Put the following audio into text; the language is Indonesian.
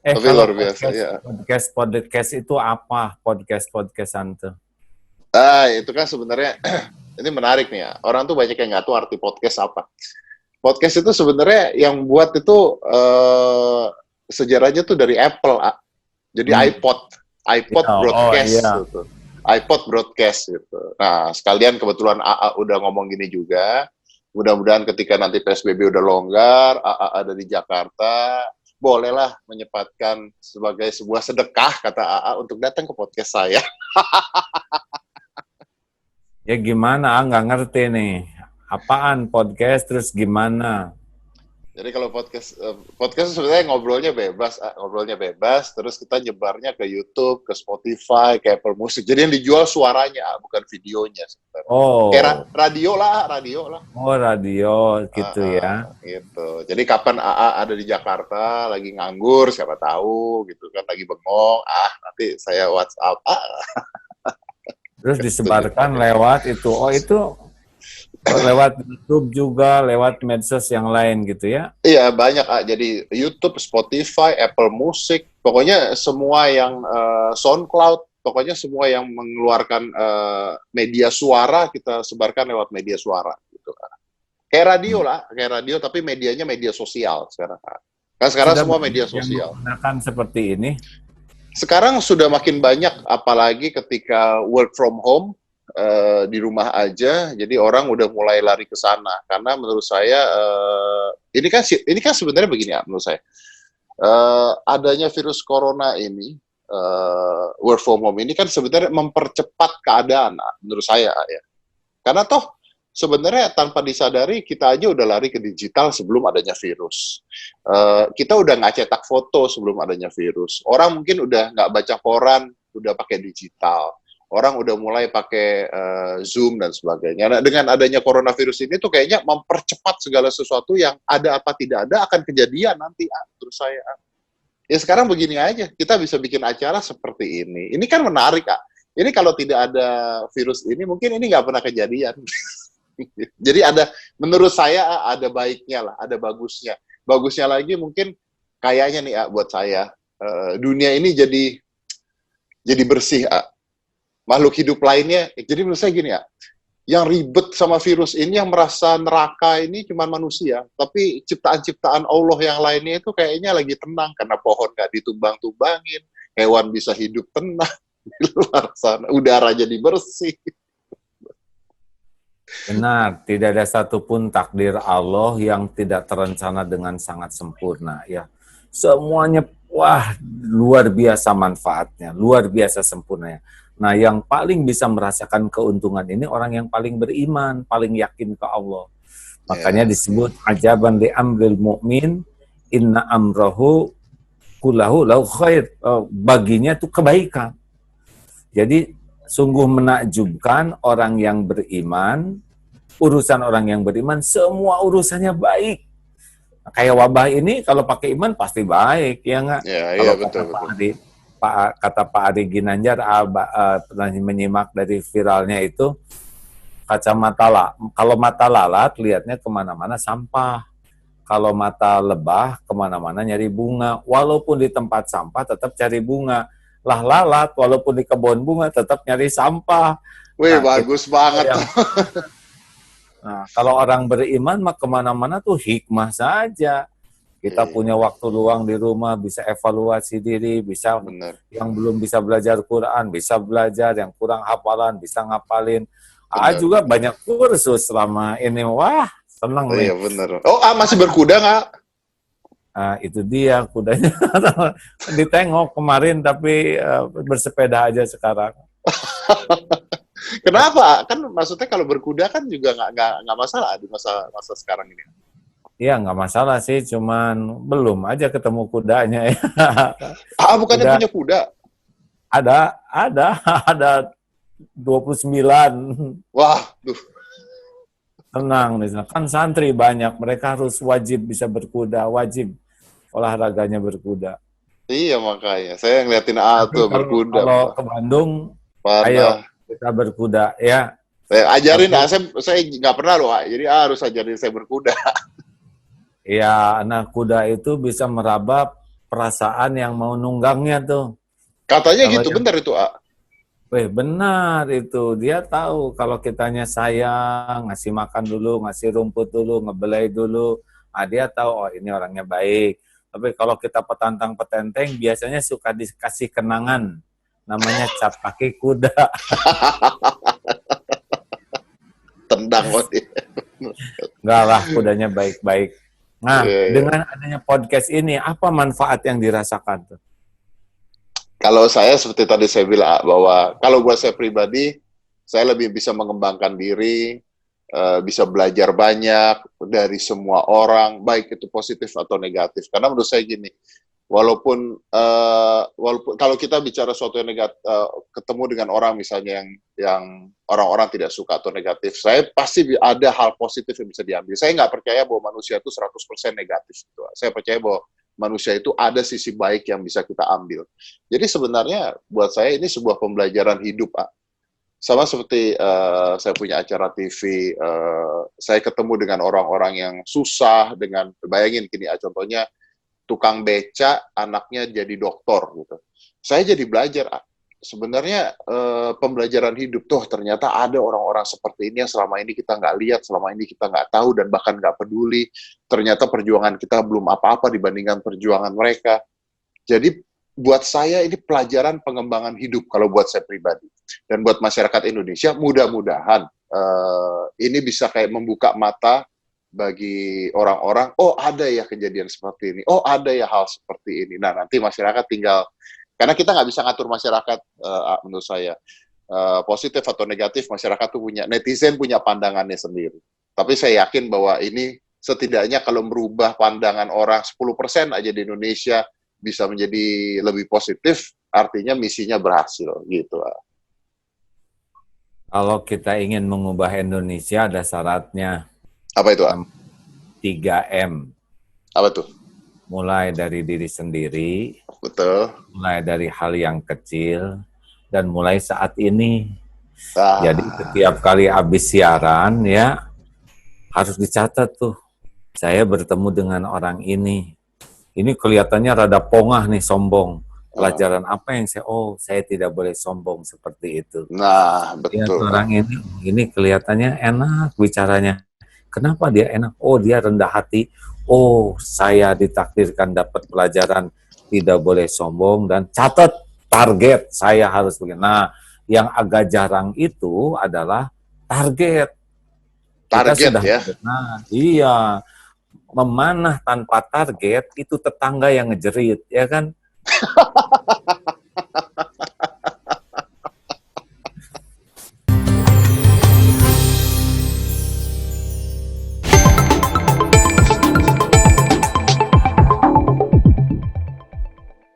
Tapi Kalau luar biasa ya. podcast itu apa? Podcast Ante? Itu kan sebenarnya ini menarik nih ya. Orang tuh banyak yang nggak tahu arti podcast apa. Podcast itu sebenarnya yang buat itu sejarahnya tuh dari Apple. Jadi iPod Oh broadcast iya. gitu. iPod broadcast gitu. Nah, sekalian kebetulan AA udah ngomong gini juga. Mudah-mudahan ketika nanti PSBB udah longgar, AA ada di Jakarta, bolehlah menyempatkan sebagai sebuah sedekah kata AA untuk datang ke podcast saya. Ya gimana? Nggak ngerti nih. Apaan podcast terus gimana? Jadi kalau podcast sebenarnya ngobrolnya bebas, terus kita nyebarnya ke YouTube, ke Spotify, ke Apple Music. Jadi yang dijual suaranya, bukan videonya sebenarnya. Kayak Oh, radio lah. oh radio gitu ya. Gitu. Jadi kapan AA ada di Jakarta, lagi nganggur, siapa tahu gitu kan, lagi bengong, nanti saya WhatsApp, Terus tunjukin. disebarkan lewat itu. Oh itu lewat YouTube juga, lewat medsos yang lain gitu ya. Iya banyak, jadi YouTube, Spotify, Apple Music, pokoknya semua yang SoundCloud, pokoknya semua yang mengeluarkan media suara kita sebarkan lewat media suara gitu. Kayak radio tapi medianya media sosial sekarang. Kan sekarang Sudah semua banyak media yang sosial. menggunakan seperti ini. Sekarang sudah makin banyak, apalagi ketika work from home, di rumah aja, jadi orang udah mulai lari ke sana. Karena menurut saya ini kan sebenarnya begini ya, menurut saya adanya virus corona ini, work from home ini kan sebenarnya mempercepat keadaan, menurut saya ya. Karena toh sebenarnya tanpa disadari kita aja udah lari ke digital sebelum adanya virus. Kita udah nggak cetak foto sebelum adanya virus. Orang mungkin udah nggak baca koran, udah pakai digital. Orang udah mulai pakai Zoom dan sebagainya. Nah, dengan adanya coronavirus ini tuh kayaknya mempercepat segala sesuatu yang ada apa tidak ada akan kejadian nanti, menurut saya. Ya sekarang begini aja, kita bisa bikin acara seperti ini. Ini kan menarik, Ini kalau tidak ada virus ini, mungkin ini nggak pernah kejadian. Jadi menurut saya ada baiknya lah, ada bagusnya. Bagusnya lagi mungkin kayaknya nih, buat saya, dunia ini jadi bersih, makhluk hidup lainnya. Jadi menurut saya gini, yang ribet sama virus ini, yang merasa neraka ini cuma manusia, tapi ciptaan-ciptaan Allah yang lainnya itu kayaknya lagi tenang, karena pohon nggak ditumbang-tumbangin, hewan bisa hidup tenang di luar sana, udara jadi bersih. Benar, tidak ada satupun takdir Allah yang tidak terencana dengan sangat sempurna ya. Semuanya wah luar biasa manfaatnya, luar biasa sempurnanya. Nah, yang paling bisa merasakan keuntungan ini orang yang paling beriman, paling yakin ke Allah. Makanya Ya, disebut ajaban li amril mu'min inna amrahu kullahu lahu khair. Baginya itu kebaikan. Jadi sungguh menakjubkan orang yang beriman, urusan orang yang beriman, semua urusannya baik. Nah, kayak wabah ini kalau pakai iman pasti baik, ya nggak? ya Kalau kata betul Pak betul. Adi, Pak Adi Ginanjar pernah menyimak dari viralnya itu, kalau mata lalat lihatnya kemana-mana sampah. Kalau mata lebah kemana-mana nyari bunga. Walaupun di tempat sampah tetap cari bunga. Lah lalat walaupun di kebun bunga tetap nyari sampah. Wih, Nah, itu bagus banget. yang kalau orang beriman mah kemana-mana tuh hikmah saja. Kita punya waktu luang di rumah, bisa evaluasi diri, bisa Bener, yang belum bisa belajar Quran, bisa belajar, yang kurang hafalan, bisa ngapalin. bener. Juga banyak kursus selama ini. Wah, seneng nih. Iya bener. Masih berkuda nggak? Itu dia kudanya. Ditengok kemarin, tapi bersepeda aja sekarang. Kenapa? Kan maksudnya kalau berkuda kan juga nggak masalah di masa masa sekarang ini. Iya, nggak masalah sih, cuman belum aja ketemu kudanya ya. Bukannya Udah punya kuda? ada, ada 29. Wah, duh. Tenang, kan santri banyak, mereka harus wajib bisa berkuda, wajib olahraganya berkuda. Iya makanya. Saya ngeliatin Tapi tuh kalau berkuda. kalau Wah, ke Bandung, ayo mana? kita berkuda ya. Saya ajarin, Tapi saya nggak pernah loh, jadi harus ajarin saya berkuda. ya anak kuda itu bisa meraba perasaan yang mau nunggangnya tuh. Katanya Kalau gitu, yang, bentar itu, benar itu. Dia tahu kalau kitanya sayang, ngasih makan dulu, ngasih rumput dulu, ngebelai dulu. Dia tahu, oh ini orangnya baik. Tapi kalau kita petantang-petenteng, biasanya suka dikasih kenangan. Namanya cap kaki kuda. Tendang kok dia. Enggak lah, kudanya baik-baik. Nah, Iya, iya. dengan adanya podcast ini, apa manfaat yang dirasakan tuh? Kalau saya seperti tadi saya bilang bahwa kalau buat saya pribadi, saya lebih bisa mengembangkan diri, bisa belajar banyak dari semua orang, baik itu positif atau negatif. Karena menurut saya gini, walaupun kalau kita bicara suatu yang negatif, ketemu dengan orang misalnya yang orang-orang tidak suka atau negatif, saya pasti ada hal positif yang bisa diambil. Saya nggak percaya bahwa manusia itu 100% negatif. Gitu. Saya percaya bahwa manusia itu ada sisi baik yang bisa kita ambil. Jadi sebenarnya buat saya ini sebuah pembelajaran hidup, Pak. Sama seperti saya punya acara TV, saya ketemu dengan orang-orang yang susah, dengan bayangin gini, contohnya tukang beca, anaknya jadi dokter gitu. Saya jadi belajar, sebenarnya pembelajaran hidup tuh ternyata ada orang-orang seperti ini yang selama ini kita nggak lihat, selama ini kita nggak tahu dan bahkan nggak peduli. Ternyata perjuangan kita belum apa-apa dibandingkan perjuangan mereka. Jadi buat saya ini pelajaran pengembangan hidup kalau buat saya pribadi. Dan buat masyarakat Indonesia mudah-mudahan ini bisa kayak membuka mata bagi orang-orang, oh ada ya kejadian seperti ini, oh ada ya hal seperti ini. Nah nanti masyarakat tinggal, karena kita nggak bisa ngatur masyarakat, menurut saya positif atau negatif, masyarakat tuh punya, netizen punya pandangannya sendiri. Tapi saya yakin bahwa ini setidaknya kalau merubah pandangan orang 10% aja di Indonesia bisa menjadi lebih positif, artinya misinya berhasil gitu. Kalau kita ingin mengubah Indonesia ada syaratnya. Apa itu, 3M. Apa tuh? Mulai dari diri sendiri, Betul. mulai dari hal yang kecil, dan mulai saat ini. Ah. Jadi setiap kali habis siaran ya harus dicatat tuh. Saya bertemu dengan orang ini. Ini kelihatannya rada pongah nih, sombong. Pelajaran apa yang saya tidak boleh sombong seperti itu. Nah, Ya, betul. orang ini kelihatannya enak bicaranya. Kenapa dia enak? Oh, dia rendah hati. Oh, saya ditakdirkan dapat pelajaran tidak boleh sombong dan catat target saya harus begini. Nah, yang agak jarang itu adalah target. Kita Target sudah ya. nah, iya, memanah tanpa target itu tetangga yang ngejerit, ya kan?